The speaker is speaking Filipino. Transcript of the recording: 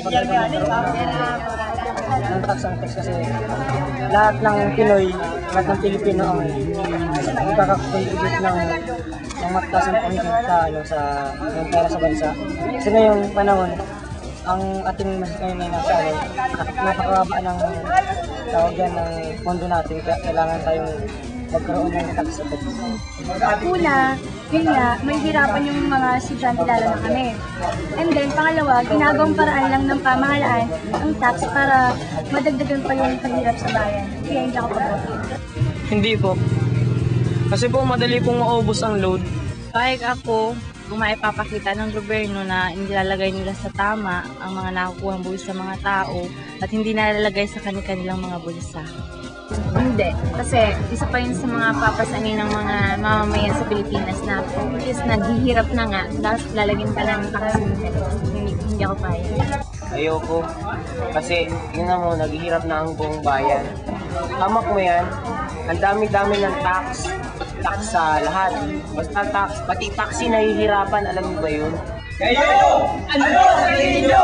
kapag ng tax ang tax kasi lahat ng Pinoy, lahat ng Pilipino ang magkakakontribute ng mataas ang pangkin sa ng pera sa bansa. Kasi ngayong panahon, ang ating ngayon ay napakababa ng tawag yan ng pondo natin, kaya kailangan tayong magkaroon ng tax effect. Una, yun nga, may hirapan yung mga estudyante lalo na kami. And then, pangalawa, ginagawang paraan lang ng pamahalaan ang tax para madagdagan pa yung paghirap sa bayan. Kaya hindi ako paboto. Hindi po. Kasi po madali pong maubos ang load. Kahit ako, kung maipapakita ng gobyerno na inilalagay nila sa tama ang mga nakukuha ng buwis sa mga tao at hindi nalalagay sa kanilang mga bulsa. Hindi. Kasi isa pa yun sa mga papasanin ng mga mamamayan sa Pilipinas na is naghihirap na nga, tapos lalagyan pa lang pakasintin. Hindi ako kaya. Ayoko. Kasi, yun mo, naghihirap na ang buong bayan. Tamak mo yan, ang dami-dami ng tax sa lahat. Basta tax, pati taxi nahihirapan, alam mo ba yun? Kayo! Ano ang sarili nyo?